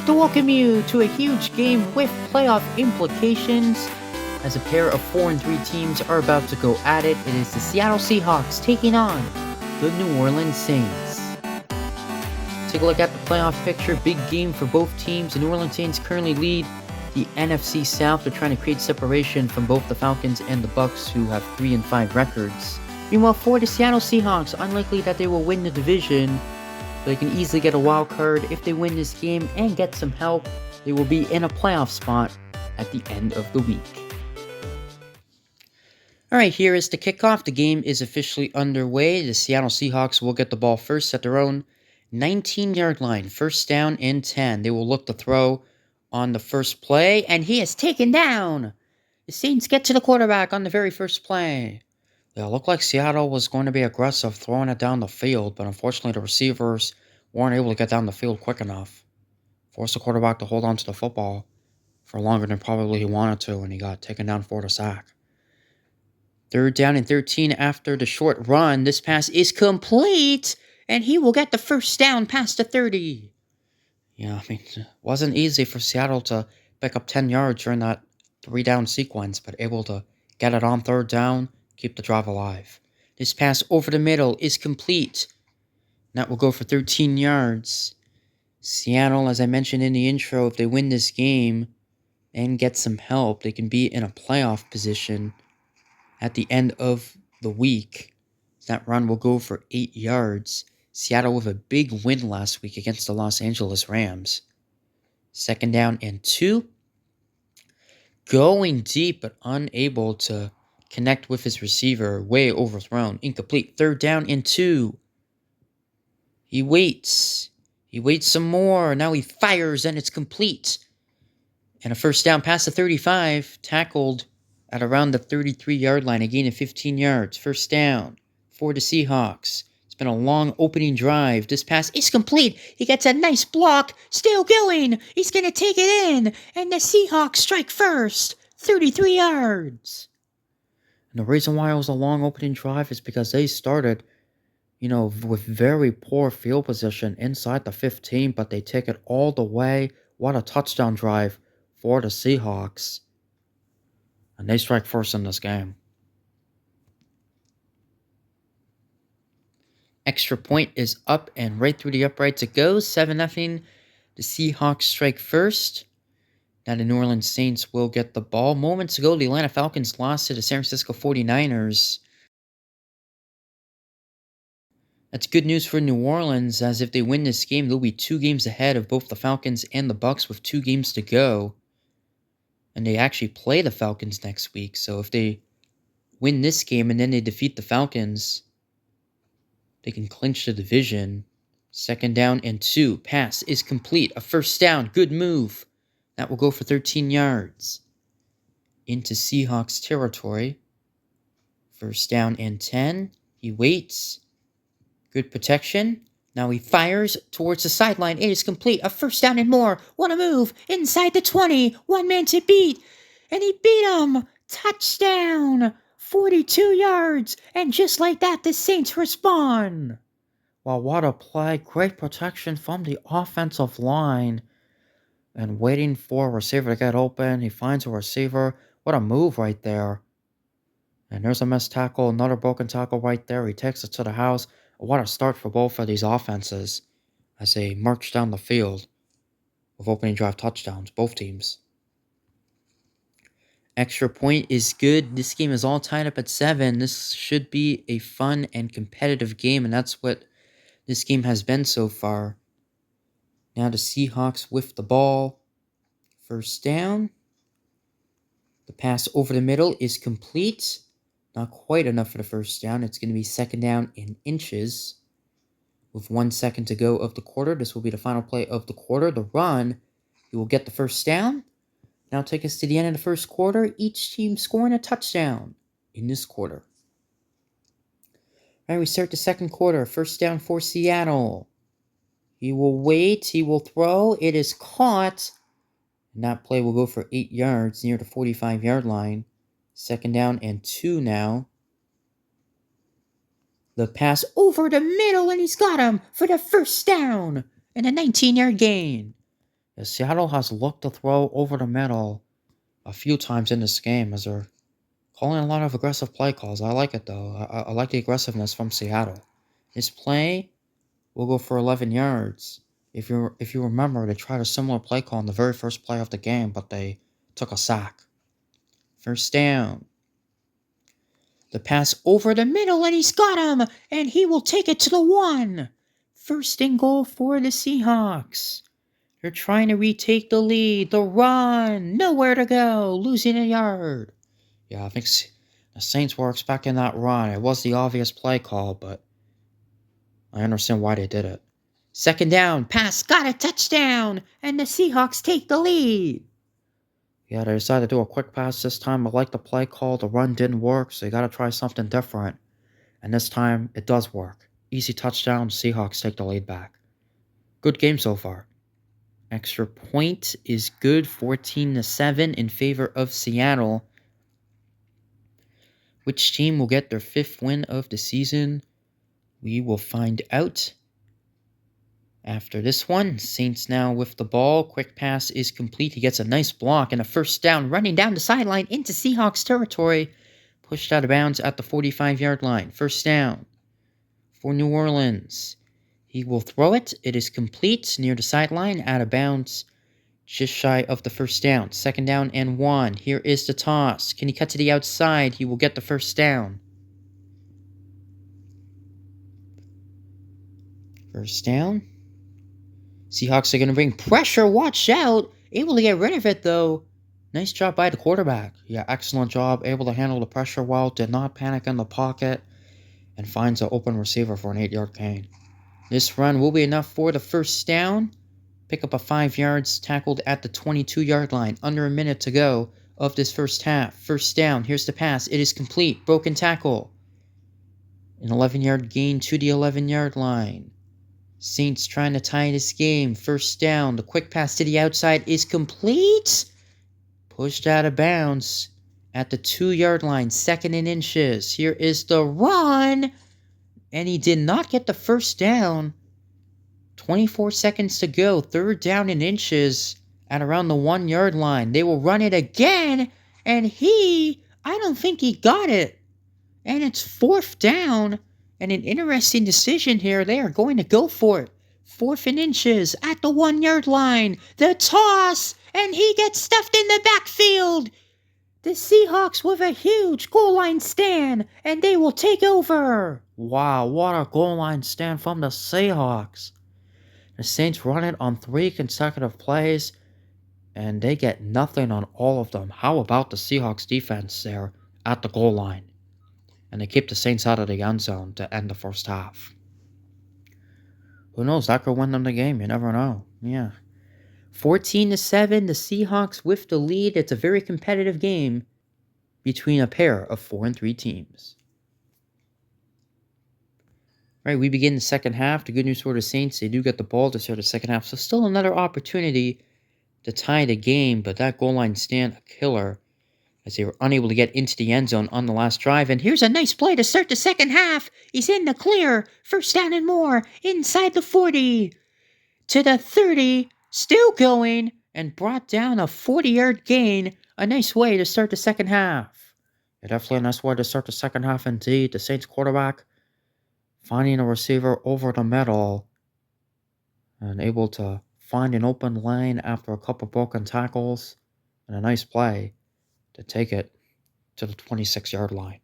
like to welcome you to a huge game with playoff implications. As a pair of 4-3 teams are about to go at it, it is the Seattle Seahawks taking on the New Orleans Saints. Take a look at the playoff picture. Big game for both teams. The New Orleans Saints currently lead the NFC South. They're trying to create separation from both the Falcons and the Bucs, who have 3-5 records. Meanwhile, for the Seattle Seahawks, unlikely that they will win the division. They can easily get a wild card. If they win this game and get some help, they will be in a playoff spot at the end of the week. Alright, here is the kickoff. The game is officially underway. The Seattle Seahawks will get the ball first at their own 19-yard line. First down and 10. They will look to throw on the first play, and he is taken down. The Saints get to the quarterback on the very first play. It looked like Seattle was going to be aggressive, throwing it down the field, but unfortunately the receivers weren't able to get down the field quick enough. Forced the quarterback to hold on to the football for longer than probably he wanted to, and he got taken down for the sack. Third down and 13 after the short run. This pass is complete, and he will get the first down past the 30. Yeah, it wasn't easy for Seattle to pick up 10 yards during that 3-down sequence, but able to get it on third down, keep the drive alive. This pass over the middle is complete. That will go for 13 yards. Seattle, as I mentioned in the intro, if they win this game and get some help, they can be in a playoff position at the end of the week. That run will go for 8 yards. Seattle with a big win last week against the Los Angeles Rams. Second down and 2. Going deep, but unable to connect with his receiver. Way overthrown. Incomplete. Third down and 2. He waits. He waits some more. Now he fires and it's complete. And a first down past the 35. Tackled at around the 33-yard line. A gain of 15 yards. First down for the Seahawks. It's been a long opening drive. This pass is complete. He gets a nice block. Still going. He's going to take it in. And the Seahawks strike first. 33 yards. And the reason why it was a long opening drive is because they started, with very poor field position inside the 15, but they take it all the way. What a touchdown drive for the Seahawks. And they strike first in this game. Extra point is up and right through the uprights it goes. 7-0. The Seahawks strike first. Now the New Orleans Saints will get the ball. Moments ago, the Atlanta Falcons lost to the San Francisco 49ers. That's good news for New Orleans, as if they win this game, they'll be 2 games ahead of both the Falcons and the Bucs with 2 games to go. And they actually play the Falcons next week. So if they win this game and then they defeat the Falcons, they can clinch the division. Second down and 2. Pass is complete. A first down. Good move. That will go for 13 yards. Into Seahawks territory. First down and 10. He waits. Good protection. Now he fires towards the sideline. It is complete. A first down and more. What a move. Inside the 20. One man to beat. And he beat him. Touchdown. 42 yards. And just like that, the Saints respond. Wow, what a play. Great protection from the offensive line. And waiting for a receiver to get open. He finds a receiver. What a move right there. And there's a missed tackle. Another broken tackle right there. He takes it to the house. What a start for both of these offenses as they march down the field with opening drive touchdowns, both teams. Extra point is good. This game is all tied up at 7. This should be a fun and competitive game, and that's what this game has been so far. Now the Seahawks with the ball. First down. The pass over the middle is complete. Not quite enough for the first down. It's going to be second down in inches. With 1 second to go of the quarter. This will be the final play of the quarter. The run. He will get the first down. Now take us to the end of the first quarter. Each team scoring a touchdown in this quarter. All right, we start the second quarter. First down for Seattle. He will wait. He will throw. It is caught. And that play will go for 8 yards near the 45-yard line. Second down and 2 now. The pass over the middle, and he's got him for the first down and a 19-yard gain. Seattle has looked to throw over the middle a few times in this game as they're calling a lot of aggressive play calls. I like it though. I like the aggressiveness from Seattle. This play will go for 11 yards. If you remember, they tried a similar play call in the very first play of the game, but they took a sack. First down. The pass over the middle, and he's got him, and he will take it to the 1. First and goal for the Seahawks. They're trying to retake the lead. The run, nowhere to go, losing a yard. Yeah, I think the Saints were expecting that run. It was the obvious play call, but I understand why they did it. Second down, pass, got a touchdown, and the Seahawks take the lead. Yeah, they decided to do a quick pass this time. I like the play call. The run didn't work, so you got to try something different. And this time, it does work. Easy touchdown, Seahawks take the lead back. Good game so far. Extra point is good, 14-7 in favor of Seattle. Which team will get their 5th win of the season? We will find out after this one. Saints now with the ball. Quick pass is complete. He gets a nice block and a first down, running down the sideline into Seahawks territory. Pushed out of bounds at the 45-yard line. First down for New Orleans. He will throw it. It is complete near the sideline, out of bounds, just shy of the first down. Second down and 1. Here is the toss. Can he cut to the outside? He will get the first down. First down. Seahawks are going to bring pressure. Watch out. Able to get rid of it, though. Nice job by the quarterback. Yeah, excellent job. Able to handle the pressure well. Did not panic in the pocket. And finds an open receiver for an 8-yard gain. This run will be enough for the first down. Pick up a 5 yards. Tackled at the 22-yard line. Under a minute to go of this first half. First down. Here's the pass. It is complete. Broken tackle. An 11-yard gain to the 11-yard line. Saints trying to tie this game. First down. The quick pass to the outside is complete. Pushed out of bounds at the 2-yard line. Second and inches. Here is the run. And he did not get the first down. 24 seconds to go. Third down and inches at around the 1-yard line. They will run it again. And I don't think he got it. And it's 4th down. And an interesting decision here. They are going to go for it. 4th and inches at the 1-yard line. The toss. And he gets stuffed in the backfield. The Seahawks with a huge goal line stand. And they will take over. Wow, what a goal line stand from the Seahawks. The Saints run it on 3 consecutive plays. And they get nothing on all of them. How about the Seahawks defense there at the goal line? And they keep the Saints out of the end zone to end the first half. Who knows? That could win them the game. You never know. Yeah. 14-7, the Seahawks with the lead. It's a very competitive game between a pair of 4-3 teams. All right, we begin the second half. The good news for the Saints, they do get the ball to start the second half. So still another opportunity to tie the game, but that goal line stand, a killer, as they were unable to get into the end zone on the last drive. And here's a nice play to start the second half. He's in the clear. First down and more. Inside the 40. To the 30. Still going. And brought down a 40-yard gain. A nice way to start the second half. Yeah, definitely a nice way to start the second half indeed. The Saints quarterback finding a receiver over the middle. And able to find an open lane after a couple broken tackles. And a nice play to take it to the 26-yard line.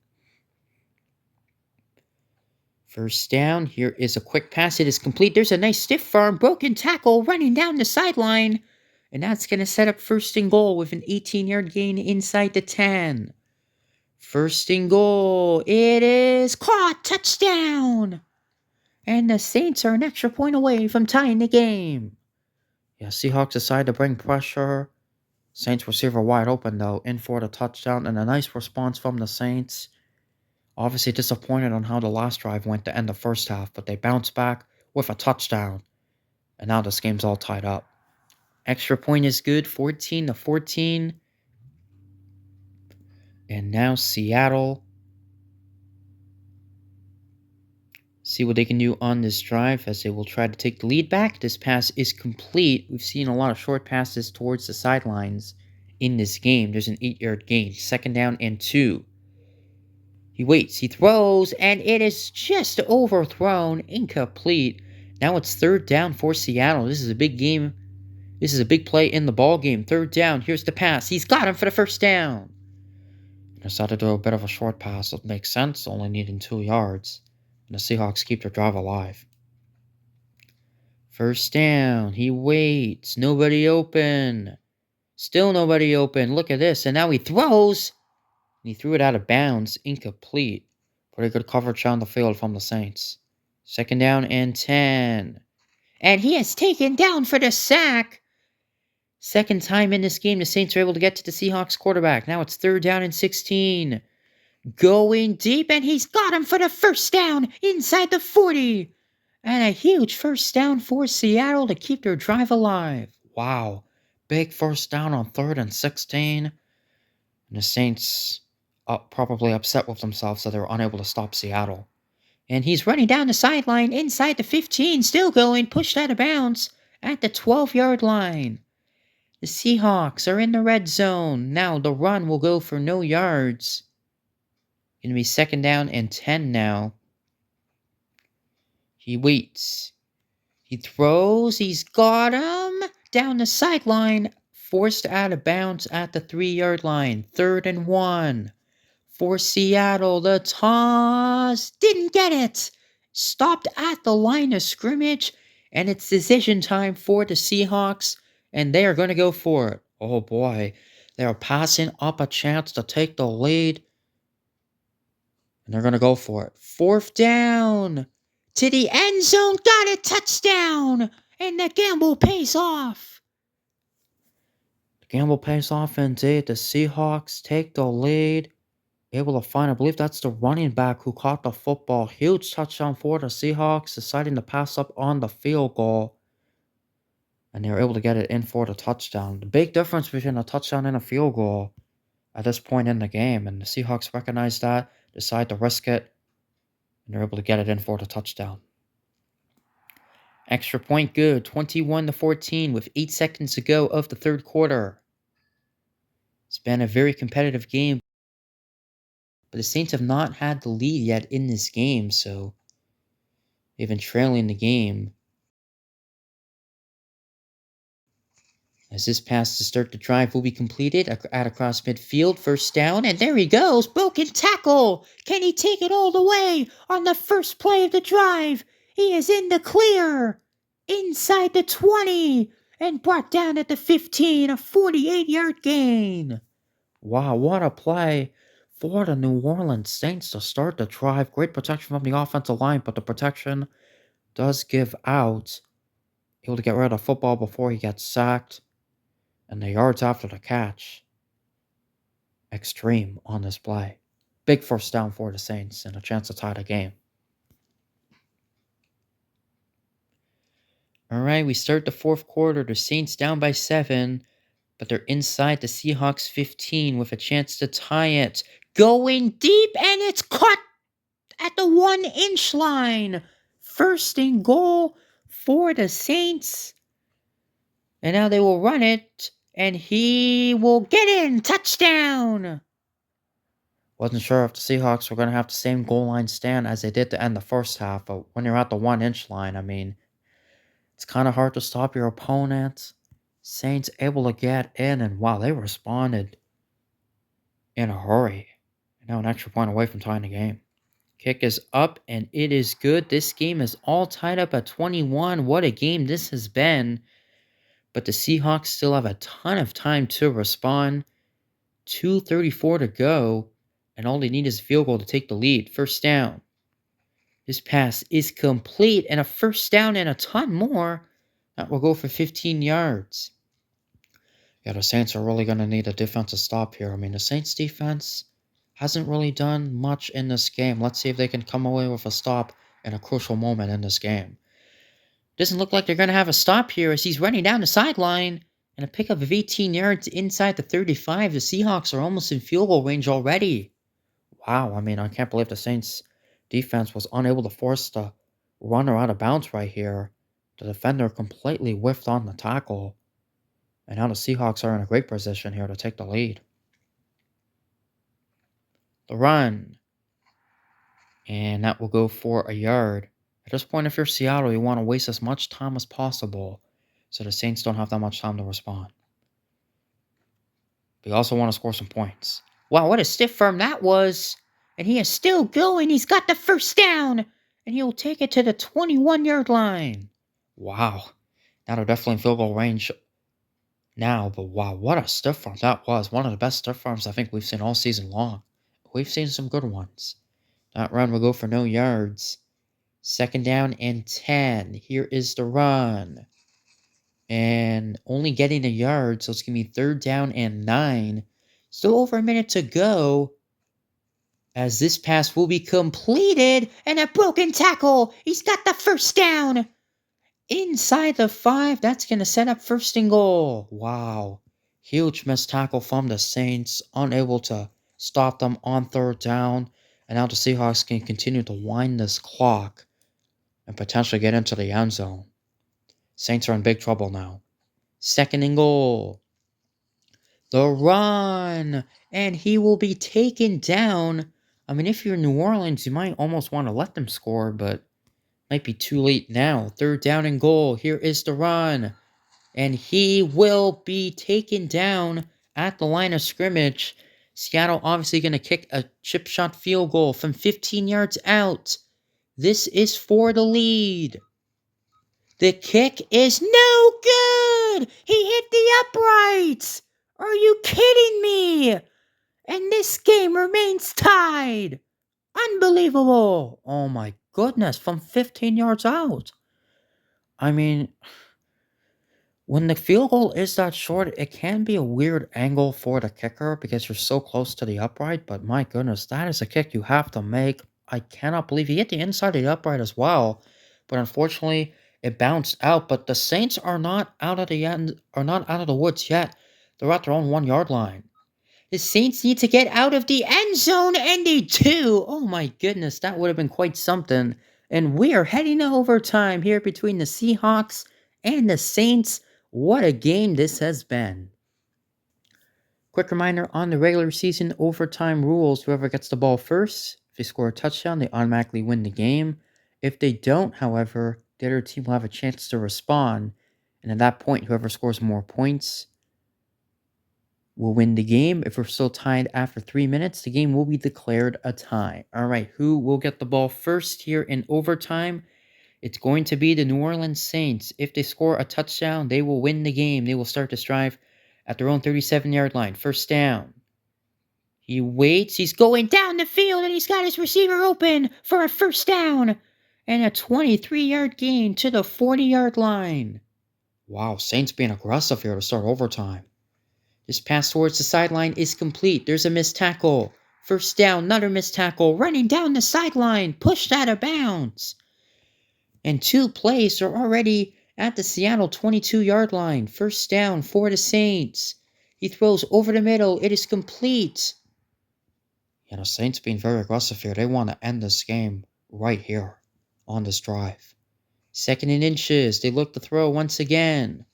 First down. Here is a quick pass. It is complete. There's a nice stiff arm, broken tackle running down the sideline. And that's going to set up first and goal with an 18-yard gain inside the 10. First and goal. It is caught. Touchdown. And the Saints are an extra point away from tying the game. Yeah, Seahawks decide to bring pressure. Saints receiver wide open, though, in for the touchdown, and a nice response from the Saints. Obviously disappointed on how the last drive went to end the first half, but they bounced back with a touchdown, and now this game's all tied up. Extra point is good, 14-14. And now Seattle See what they can do on this drive as they will try to take the lead back. This pass is complete. We've seen a lot of short passes towards the sidelines in this game. There's an 8-yard gain. 2nd down and 2. He waits. He throws, and it is just overthrown. Incomplete. Now it's 3rd down for Seattle. This is a big game. This is a big play in the ball game. 3rd down. Here's the pass. He's got him for the 1st down. Decided to do a bit of a short pass. It makes sense, only needing 2 yards. And the Seahawks keep their drive alive. 1st down. He waits. Nobody open. Still nobody open. Look at this. And now he throws. And he threw it out of bounds. Incomplete. Pretty good coverage on the field from the Saints. 2nd down and 10. And he is taken down for the sack. 2nd time in this game, the Saints are able to get to the Seahawks quarterback. Now it's 3rd down and 16. Going deep, and he's got him for the 1st down inside the 40. And a huge 1st down for Seattle to keep their drive alive. Wow. Big 1st down on 3rd and 16. And the Saints are probably upset with themselves that they were unable to stop Seattle. And he's running down the sideline inside the 15, still going, pushed out of bounds at the 12-yard line. The Seahawks are in the red zone. Now the run will go for no yards. Going to be 2nd down and 10 now. He waits. He throws. He's got him down the sideline. Forced out of bounds at the 3-yard line. 3rd and 1 for Seattle. The toss didn't get it. Stopped at the line of scrimmage. And it's decision time for the Seahawks. And they are going to go for it. Oh boy. They are passing up a chance to take the lead. And they're going to go for it. 4th down. To the end zone. Got it. Touchdown. And the gamble pays off. The gamble pays off indeed. The Seahawks take the lead. Able to find, I believe that's the running back who caught the football. Huge touchdown for the Seahawks. Deciding to pass up on the field goal. And they were able to get it in for the touchdown. The big difference between a touchdown and a field goal at this point in the game. And the Seahawks recognize that, decide to risk it, and they're able to get it in for the touchdown. Extra point good, 21-14 with 8 seconds to go of the 3rd quarter. It's been a very competitive game, but the Saints have not had the lead yet in this game, so they've been trailing the game. As this pass to start the drive will be completed at across midfield, 1st down, and there he goes, broken tackle. Can he take it all the way on the first play of the drive? He is in the clear, inside the 20, and brought down at the 15, a 48-yard gain. Wow, what a play for the New Orleans Saints to start the drive. Great protection from the offensive line, but the protection does give out. Able to get rid of the football before he gets sacked. And the yards after the catch, extreme on this play. Big 1st down for the Saints and a chance to tie the game. Alright, we start the 4th quarter. The Saints down by 7, but they're inside the Seahawks 15 with a chance to tie it. Going deep, and it's caught at the 1-inch line. 1st and goal for the Saints. And now they will run it. And he will get in. Touchdown. Wasn't sure if the Seahawks were going to have the same goal line stand as they did to end the 1st half. But when you're at the 1-inch line, I mean, it's kind of hard to stop your opponent. Saints able to get in. And wow, they responded in a hurry. Now an extra point away from tying the game. Kick is up and it is good. This game is all tied up at 21. What a game this has been. But the Seahawks still have a ton of time to respond. 2:34 to go. And all they need is a field goal to take the lead. 1st down. This pass is complete. And a 1st down and a ton more. That will go for 15 yards. Yeah, the Saints are really going to need a defensive stop here. I mean, the Saints defense hasn't really done much in this game. Let's see if they can come away with a stop in a crucial moment in this game. Doesn't look like they're going to have a stop here as he's running down the sideline. And a pickup of 18 yards inside the 35. The Seahawks are almost in field goal range already. Wow, I mean, I can't believe the Saints defense was unable to force the runner out of bounds right here. The defender completely whiffed on the tackle. And now the Seahawks are in a great position here to take the lead. The run. And that will go for a yard. At this point, if you're Seattle, you want to waste as much time as possible so the Saints don't have that much time to respond. But you also want to score some points. Wow, what a stiff firm that was. And he is still going. He's got the first down. And he'll take it to the 21-yard line. Wow. Now they're definitely in field goal range now. But wow, what a stiff firm that was. One of the best stiff firms I think we've seen all season long. We've seen some good ones. That run will go for no yards. 2nd down and 10. Here is the run. And only getting a yard, so it's going to be 3rd down and 9. Still over a minute to go. As this pass will be completed. And a broken tackle. He's got the first down. Inside the 5. That's going to set up 1st and goal. Wow. Huge missed tackle from the Saints. Unable to stop them on 3rd down. And now the Seahawks can continue to wind this clock and potentially get into the end zone. Saints are in big trouble now. 2nd and goal. The run. And he will be taken down. I mean, if you're New Orleans, you might almost want to let them score, but might be too late now. 3rd down and goal. Here is the run. And he will be taken down at the line of scrimmage. Seattle obviously going to kick a chip shot field goal from 15 yards out. This is for the lead. The kick is no good. He hit the uprights. Are you kidding me? And this game remains tied. Unbelievable. Oh my goodness, from 15 yards out. I mean, when the field goal is that short, it can be a weird angle for the kicker because you're so close to the upright. But my goodness, that is a kick you have to make. I cannot believe he hit the inside of the upright as well. But unfortunately, it bounced out. But the Saints are not out of the woods yet. They're at their own 1-yard line. The Saints need to get out of the end zone, and they do. Oh my goodness, that would have been quite something. And we are heading to overtime here between the Seahawks and the Saints. What a game this has been. Quick reminder on the regular season overtime rules. Whoever gets the ball first, if they score a touchdown, they automatically win the game. If they don't, however, the other team will have a chance to respond. And at that point, whoever scores more points will win the game. If we're still tied after 3 minutes, the game will be declared a tie. All right, who will get the ball first here in overtime? It's going to be the New Orleans Saints. If they score a touchdown, they will win the game. They will start this drive at their own 37-yard line. 1st down. He waits. He's going down the field, and he's got his receiver open for a 1st down. And a 23-yard gain to the 40-yard line. Wow, Saints being aggressive here to start overtime. This pass towards the sideline is complete. There's a missed tackle. 1st down, another missed tackle. Running down the sideline. Pushed out of bounds. And 2 plays are already at the Seattle 22-yard line. 1st down for the Saints. He throws over the middle. It is complete. Yeah, the Saints being very aggressive here. They want to end this game right here on this drive. 2nd and inches. They look to throw once again.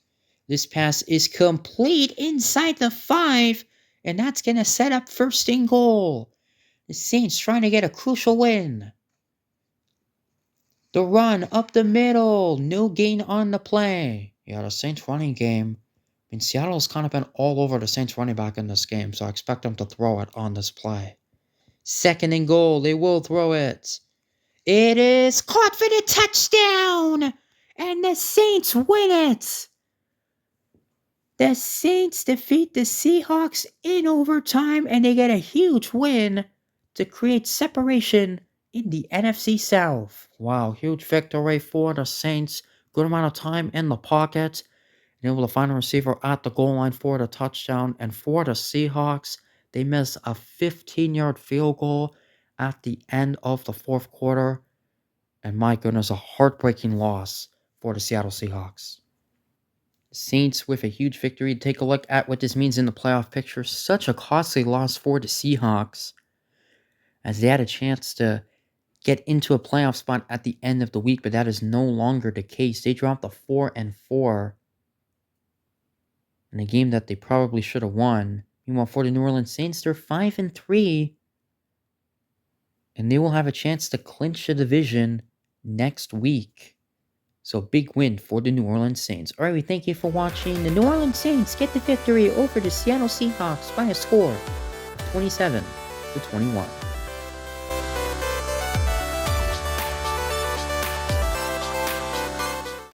This pass is complete inside the 5, and that's going to set up 1st and goal. The Saints trying to get a crucial win. The run up the middle. No gain on the play. Yeah, the Saints running game. I mean, Seattle's kind of been all over the Saints running back in this game, so I expect them to throw it on this play. 2nd and goal. They will throw it. It is caught for the touchdown, and the Saints win it. The Saints defeat the Seahawks in overtime, and they get a huge win to create separation in the NFC South. Wow, huge victory for the Saints. Good amount of time in the pocket. And able to find a receiver at the goal line for the touchdown. And for the Seahawks, they miss a 15-yard field goal at the end of the 4th quarter. And my goodness, a heartbreaking loss for the Seattle Seahawks. Saints with a huge victory. Take a look at what this means in the playoff picture. Such a costly loss for the Seahawks, as they had a chance to get into a playoff spot at the end of the week, but that is no longer the case. They dropped a 4-4 in a game that they probably should have won. Meanwhile, for the New Orleans Saints, they're 5-3, and they will have a chance to clinch the division next week. So big win for the New Orleans Saints. All right, we thank you for watching. The New Orleans Saints get the victory over the Seattle Seahawks by a score of 27-21.